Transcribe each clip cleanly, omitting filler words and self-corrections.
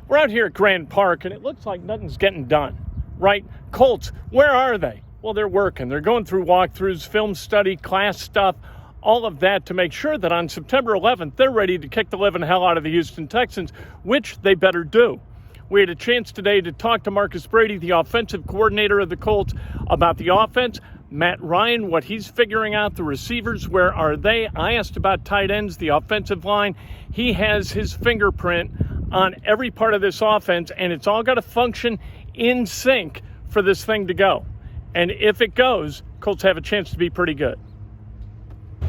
We're out here at Grand Park, and it looks like nothing's getting done, right? Colts, where are they? Well, they're working. They're going through walkthroughs, film study, class stuff, all of that to make sure that on September 11th, they're ready to kick the living hell out of the Houston Texans, which they better do. We had a chance today to talk to Marcus Brady, the offensive coordinator of the Colts, about the offense. Matt Ryan, what he's figuring out, the receivers, where are they? I asked about tight ends, the offensive line. He has his fingerprint on every part of this offense, and it's all got to function in sync for this thing to go. And if it goes, Colts have a chance to be pretty good.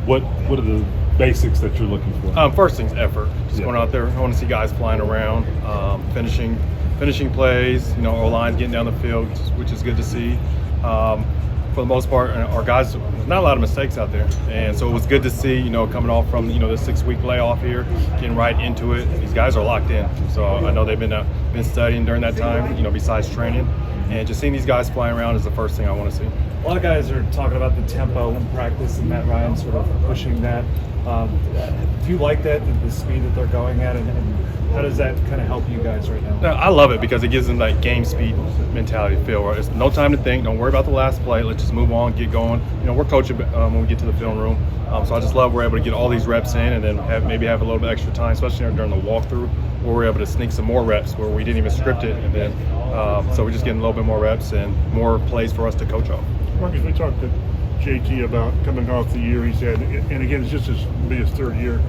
What are the basics that you're looking for? First thing's effort. Just going out there. I want to see guys flying around, finishing plays. Our line's getting down the field, which is good to see. For the most part, our guys, there's not a lot of mistakes out there, and so it was good to see. Coming off from the 6-week layoff here, getting right into it. These guys are locked in. So I know they've been studying during that time. Besides training, and just seeing these guys flying around is the first thing I want to see. A lot of guys are talking about the tempo in practice, and Matt Ryan sort of pushing that. Do you like that, the speed that they're going at, and how does that kind of help you guys right now? I love it because it gives them that game speed mentality feel. Right? It's no time to think. Don't worry about the last play. Let's just move on, get going. We're coaching when we get to the film room. So I just love we're able to get all these reps in and then maybe have a little bit extra time, especially during the walkthrough, where we're able to sneak some more reps where we didn't even script it. And then so we're just getting a little bit more reps and more plays for us to coach off. Marcus, we talked to JT about coming off the year, he said, and again, it's just his third year.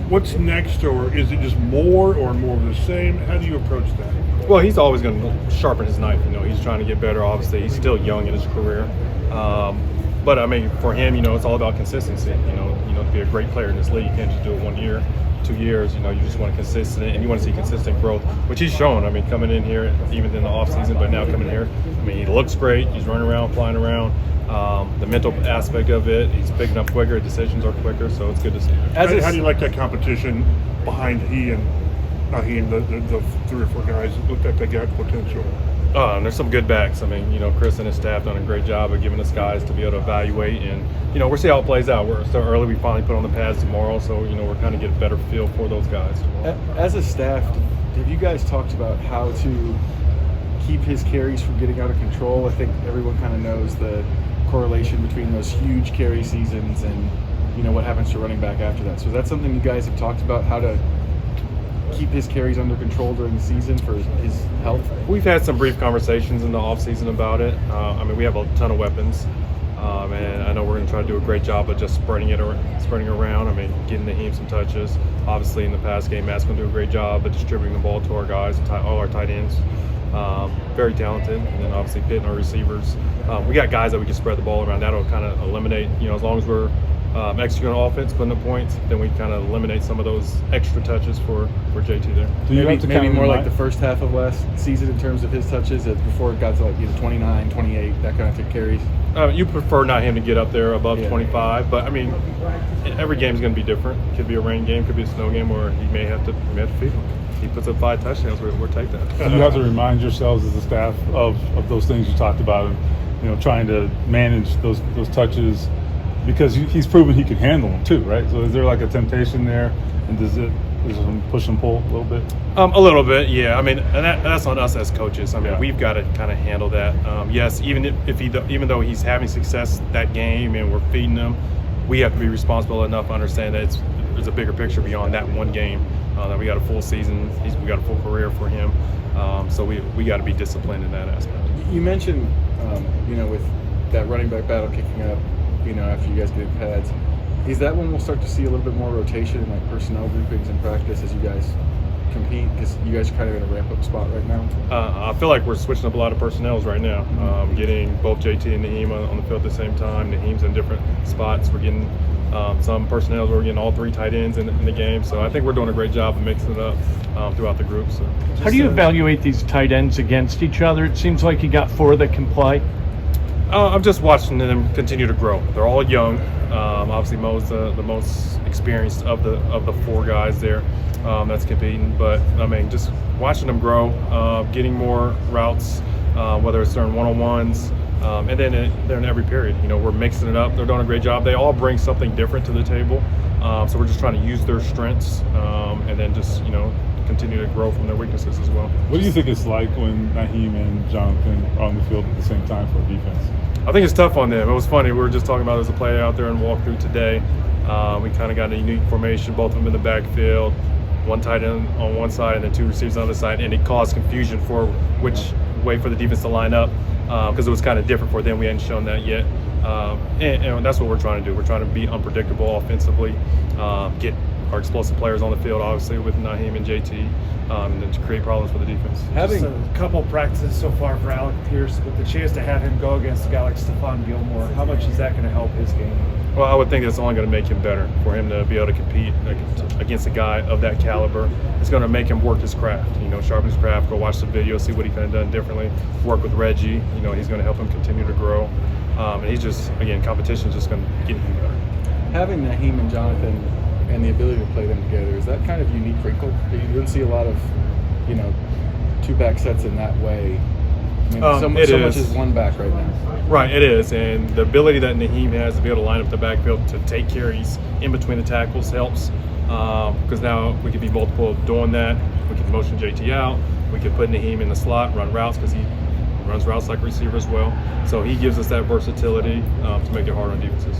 What's next, or is it just more or more of the same? How do you approach that? Well, he's always going to sharpen his knife. He's trying to get better. Obviously, he's still young in his career. But I mean, for him, it's all about consistency. To be a great player in this league, you can't just do it 1 year, 2 years. You just want consistent, and you want to see consistent growth, which he's shown. I mean, coming in here, even in the offseason, but now coming here, he looks great. He's running around, flying around. The mental aspect of it, he's picking up quicker, decisions are quicker, so it's good to see. How do you like that competition behind the 3 or 4 guys that look like they got potential? And there's some good backs. Chris and his staff done a great job of giving us guys to be able to evaluate, and we'll see how it plays out. We're still early. We finally put on the pads tomorrow, so we're kind of get a better feel for those guys tomorrow. As a staff, have you guys talked about how to keep his carries from getting out of control? I think everyone kind of knows the correlation between those huge carry seasons and what happens to running back after that. So is that something you guys have talked about, how to keep his carries under control during the season for his health? We've had some brief conversations in the offseason about it. We have a ton of weapons, and I know we're going to try to do a great job of just spreading around. Getting Naheem some touches. Obviously, in the pass game, Matt's going to do a great job of distributing the ball to our guys, all our tight ends. Very talented, and then obviously pitting our receivers. We got guys that we can spread the ball around. That'll kind of eliminate, as long as we're executing on offense, putting the points, then we kind of eliminate some of those extra touches for JT there. Maybe more like the first half of last season in terms of his touches, before it got to 29, 28, that kind of carries. You prefer not him to get up there above 25, but every game is going to be different. It could be a rain game, could be a snow game, or he may have to feed him. He puts up 5 touchdowns, we'll take that. You have to remind yourselves as a staff of those things you talked about, and trying to manage those touches, because he's proven he can handle them too, right? So is there like a temptation there, and does it push and pull a little bit? A little bit, yeah. And that's on us as coaches. We've got to kind of handle that. Yes, even though he's having success that game and we're feeding him, we have to be responsible enough to understand that there's a bigger picture beyond that one game. That we got a full season, we got a full career for him. So we got to be disciplined in that aspect. You mentioned, with that running back battle kicking up, after you guys get pads, is that when we'll start to see a little bit more rotation in personnel groupings in practice as you guys compete? Because you guys are kind of in a ramp-up spot right now. I feel like we're switching up a lot of personnels right now. Getting both JT and Naheem on the field at the same time. Naheem's in different spots. We're getting some personnel where we're getting all 3 tight ends in the game. So I think we're doing a great job of mixing it up throughout the group. So. How do you evaluate these tight ends against each other? It seems like you got 4 that can play. I'm just watching them continue to grow. They're all young. Obviously, Mo's the most experienced of the 4 guys there that's competing. But just watching them grow, getting more routes, whether it's during one-on-ones, and then they're in every period. We're mixing it up. They're doing a great job. They all bring something different to the table. So we're just trying to use their strengths, and then just continue to grow from their weaknesses as well. What do you think it's like when Naheem and Jonathan are on the field at the same time for defense? I think it's tough on them. It was funny. We were just talking about as a play out there and walkthrough today. We kind of got a unique formation, both of them in the backfield, one tight end on one side and then two receivers on the other side, and it caused confusion for which way for the defense to line up because it was kind of different for them. We hadn't shown that yet. And that's what we're trying to do. We're trying to be unpredictable offensively, get our explosive players on the field, obviously, with Naheem and JT, and then to create problems for the defense. Having a couple practices so far for Alec Pierce, with the chance to have him go against a guy like Stephon Gilmore, how much is that going to help his game? Well, I would think it's only going to make him better. For him to be able to compete against a guy of that caliber, it's going to make him work his craft. Sharpen his craft, go watch the video, see what he could have done differently, work with Reggie. He's going to help him continue to grow. And he's just, again, competition is just going to get him better. Having Naheem and Jonathan and the ability to play them together, is that kind of unique wrinkle? You don't see a lot of, two-back sets in that way. So much is one back right now. Right, it is. And the ability that Naheem has to be able to line up the backfield to take carries in between the tackles helps because now we can be multiple doing that. We can motion JT out. We can put Naheem in the slot, run routes because he runs routes like a receiver as well. So he gives us that versatility to make it hard on defenses.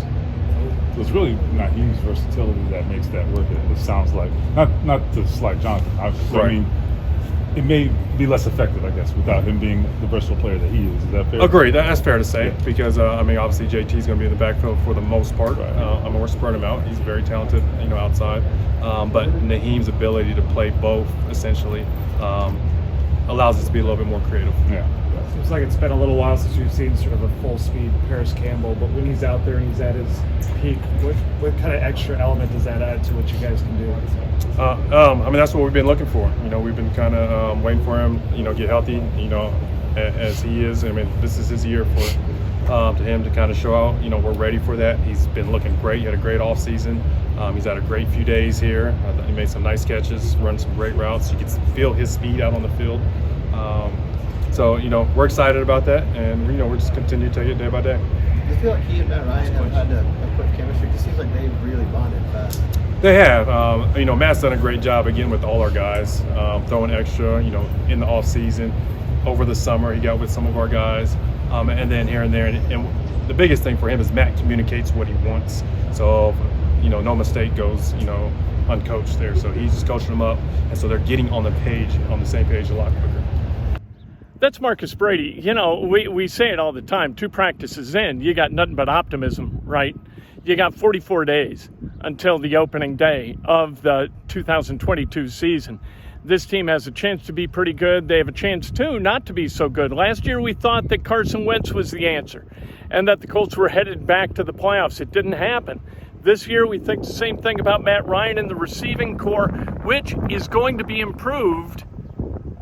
So it's really Naheem's versatility that makes that work. It sounds like not to slight Jonathan. I mean, it may be less effective, I guess, without him being the versatile player that he is. Is that fair? Agreed. That's fair to say because obviously JT is going to be in the backfield for the most part. Right. We're spreading him out. He's very talented, outside. But Naheem's ability to play both essentially allows us to be a little bit more creative. Yeah. Seems like it's been a little while since we've seen sort of a full-speed Parris Campbell, but when he's out there and he's at his peak, what kind of extra element does that add to what you guys can do? That's what we've been looking for. We've been kind of waiting for him, get healthy, as he is. This is his year for to him to kind of show out. We're ready for that. He's been looking great. He had a great offseason. He's had a great few days here. He made some nice catches, run some great routes. You can feel his speed out on the field. So, we're excited about that, and, we're just continue to take it day by day. Do you feel like he and Matt Ryan have had a quick chemistry? It seems like they've really bonded fast. They have. Matt's done a great job, again, with all our guys, throwing extra, in the offseason. Over the summer, he got with some of our guys, and then here and there. And the biggest thing for him is Matt communicates what he wants. So, no mistake goes, uncoached there. So he's just coaching them up, and so they're getting on the same page a lot quicker. That's Marcus Brady. We say it all the time. 2 practices in, you got nothing but optimism, right? You got 44 days until the opening day of the 2022 season. This team has a chance to be pretty good. They have a chance, too, not to be so good. Last year, we thought that Carson Wentz was the answer and that the Colts were headed back to the playoffs. It didn't happen. This year, we think the same thing about Matt Ryan and the receiving core, which is going to be improved.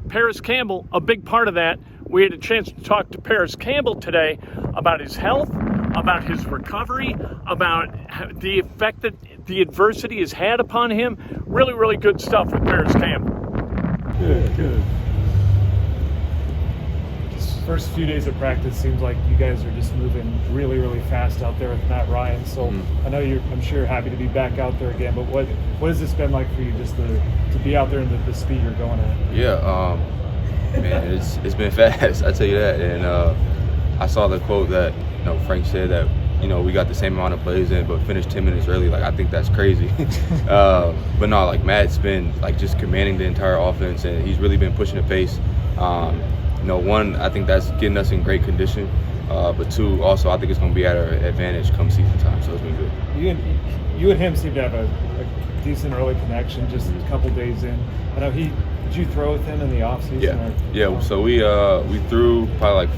Parris Campbell, a big part of that. We had a chance to talk to Parris Campbell today about his health, about his recovery, about the effect that the adversity has had upon him. Really, really good stuff with Parris Campbell. Good. First few days of practice seems like you guys are just moving really, really fast out there with Matt Ryan. So I know I'm sure you're happy to be back out there again. But what has this been like for you, just to be out there and the speed you're going at? Yeah, man, it's been fast. I tell you that. And I saw the quote that Frank said that we got the same amount of plays in, but finished 10 minutes early. Like, I think that's crazy. But no, like Matt's been just commanding the entire offense, and he's really been pushing the pace. One, I think that's getting us in great condition. But 2, also, I think it's going to be at our advantage come season time. So it's been good. You and him seem to have a decent early connection just a couple days in. I know did you throw with him in the offseason? Yeah. So we threw probably like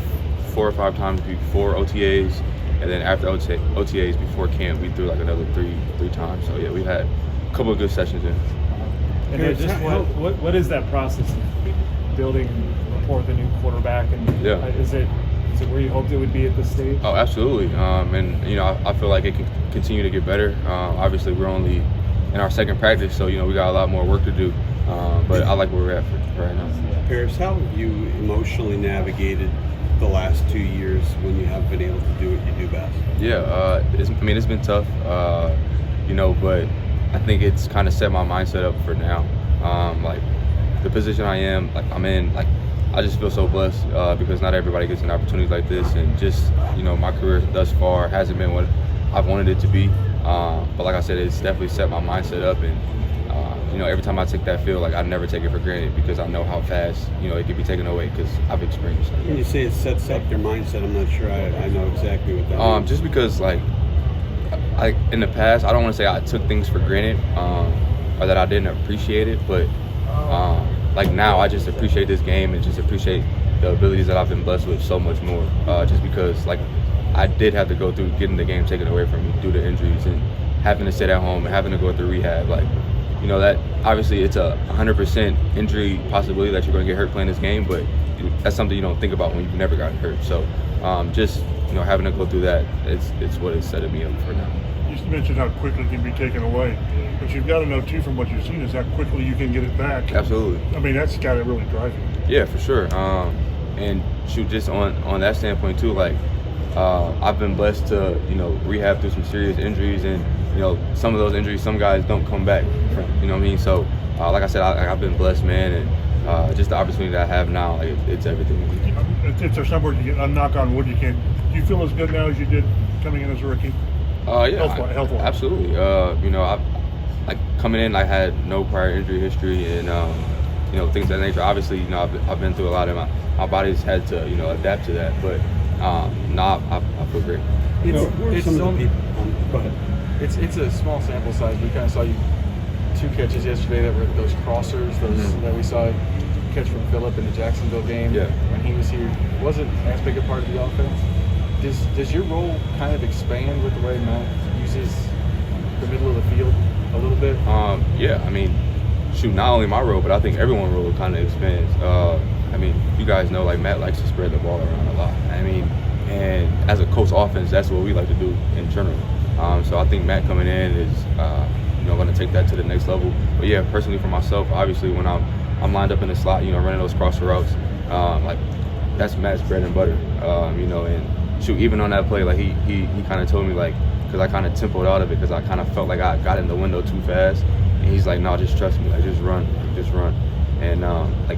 4 or 5 times before OTAs, and then after OTAs before camp, we threw like another three times. So yeah, we had a couple of good sessions in. And then just what is that process of building rapport with a new quarterback? And is it where you hoped it would be at this stage? Oh, absolutely. And I feel like it can continue to get better. Obviously, we're only in our second practice, so we got a lot more work to do. But I like where we're at right now. Parris, how have you emotionally navigated the last 2 years when you haven't been able to do what you do best? Yeah, it's been tough, but I think it's kind of set my mindset up for now. the position I am, like I'm in, like I just feel so blessed because not everybody gets an opportunity like this, and just my career thus far hasn't been what I've wanted it to be. But like I said, it's definitely set my mindset up, and every time I take that field, like I never take it for granted because I know how fast it can be taken away because I've experienced it. When you say it sets up your mindset, I'm not sure I know exactly what that means. Just because like in the past, I don't want to say I took things for granted or that I didn't appreciate it, but like now I just appreciate this game and just appreciate the abilities that I've been blessed with so much more. Just because like I did have to go through getting the game taken away from me due to injuries and having to sit at home and having to go through rehab. Like that obviously it's a 100% injury possibility that you're going to get hurt playing this game, but that's something you don't think about when you've never gotten hurt. So just having to go through that, it's what is setting me up for now. You mentioned how quickly it can be taken away, but you've got to know too from what you've seen is how quickly you can get it back. Absolutely. I mean, that's got to really drive you. Yeah, for sure. And shoot, just on that standpoint too, like I've been blessed to rehab through some serious injuries, and some of those injuries, some guys don't come back from. You know what I mean? So like I said, I've been blessed, man, and just the opportunity that I have now, like it's everything. If there's somewhere you get, knock on wood, you can't. Do you feel as good now as you did coming in as a rookie? Yeah, health-wise. Absolutely. I've like coming in, I had no prior injury history, and things of that nature. Obviously, I've been through a lot, of my body's had to adapt to that, but I feel great. It's some of the people. Go ahead. It's a small sample size. We kind of saw you 2 catches yesterday that were those crossers, that we saw catch from Phillip in the Jacksonville game when he was here. Wasn't as big a part of the offense. Does your role kind of expand with the way Matt uses the middle of the field a little bit? Yeah, I mean, shoot, not only my role, but I think everyone's role kind of expands. I mean, you guys know, like, Matt likes to spread the ball around a lot. I mean, and as a Colts offense, that's what we like to do in general. So I think Matt coming in is, going to take that to the next level. But yeah, personally for myself, obviously when I'm lined up in the slot, running those crosser routes, like that's Matt's bread and butter. And shoot, even on that play, like he kind of told me, like, because I kind of tempoed out of it because I kind of felt like I got in the window too fast, and he's like, no, just trust me, like just run. And like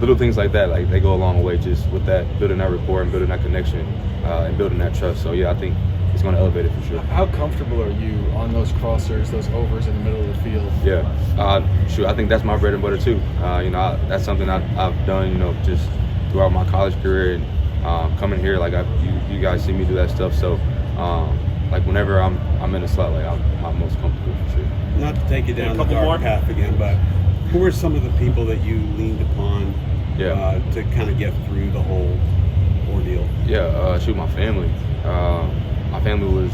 little things like that, like they go a long way just with that, building that rapport and building that connection and building that trust. So yeah, I think it's going to elevate it for sure. How comfortable are you on those crossers, those overs in the middle of the field? Yeah, sure. I think that's my bread and butter too. That's something I've done, just throughout my college career, and coming here, like you guys see me do that stuff. So, like whenever I'm in the slot, like I'm most comfortable for sure. Not to take you down the dark path again, but who are some of the people that you leaned upon to kind of get through the whole ordeal? Shoot, my family. My family was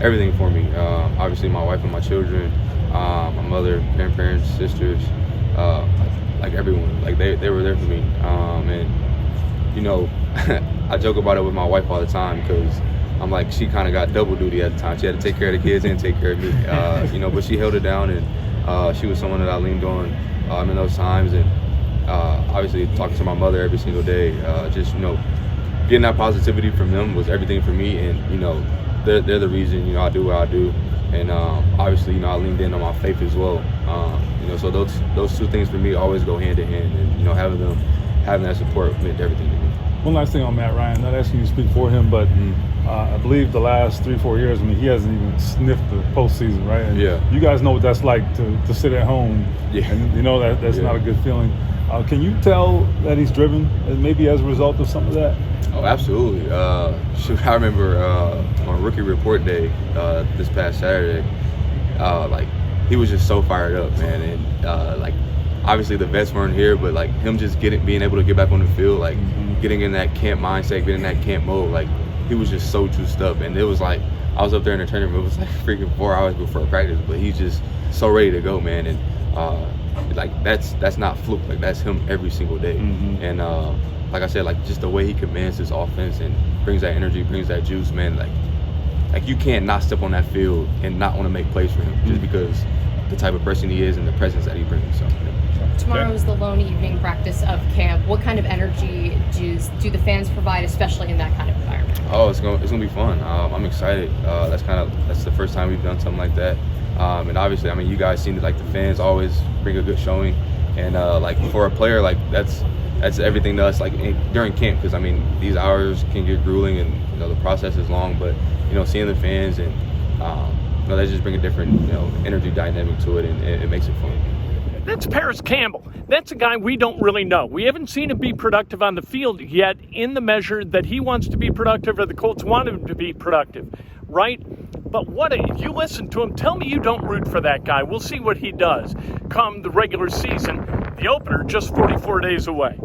everything for me. Obviously, my wife and my children, my mother, grandparents, sisters, like everyone. Like they were there for me. And I joke about it with my wife all the time because I'm like, she kind of got double duty at the time. She had to take care of the kids and take care of me. But she held it down, and she was someone that I leaned on in those times. And obviously, talking to my mother every single day, just getting that positivity from them was everything for me, and they're the reason I do what I do, and obviously I leaned in on my faith as well. So those two things for me always go hand in hand, and having that support meant everything to me. One last thing on Matt Ryan, not asking you to speak for him, but I believe the last 3-4 years, he hasn't even sniffed the postseason, right? And you guys know what that's like to sit at home, and that's not a good feeling. Can you tell that he's driven, and maybe as a result of some of that? Oh, absolutely. I remember on rookie report day this past Saturday, like he was just so fired up, man. And like obviously the vets weren't here, but like him just being able to get back on the field, like getting in that camp mindset, getting in that camp mode, like he was just so juiced up. And it was like I was up there in the training room. It was like freaking 4 hours before practice, but he's just so ready to go, man. And like that's not fluke. Like that's him every single day. And like I said, like just the way he commands his offense and brings that energy, brings that juice, man. Like you can't not step on that field and not want to make plays for him just because the type of person he is and the presence that he brings. So. Tomorrow is the lone evening practice of camp. What kind of energy do the fans provide, especially in that kind of environment? Oh, it's gonna be fun. I'm excited. That's the first time we've done something like that. And obviously, you guys seen that, like the fans always bring a good showing, And like for a player, like that's everything to us. Like during camp, because I mean these hours can get grueling, and you know the process is long. But you know seeing the fans and you know they just bring a different energy dynamic to it, and it makes it fun. That's Parris Campbell. That's a guy we don't really know. We haven't seen him be productive on the field yet in the measure that he wants to be productive or the Colts want him to be productive, right? But you listen to him, tell me you don't root for that guy. We'll see what he does come the regular season, the opener just 44 days away.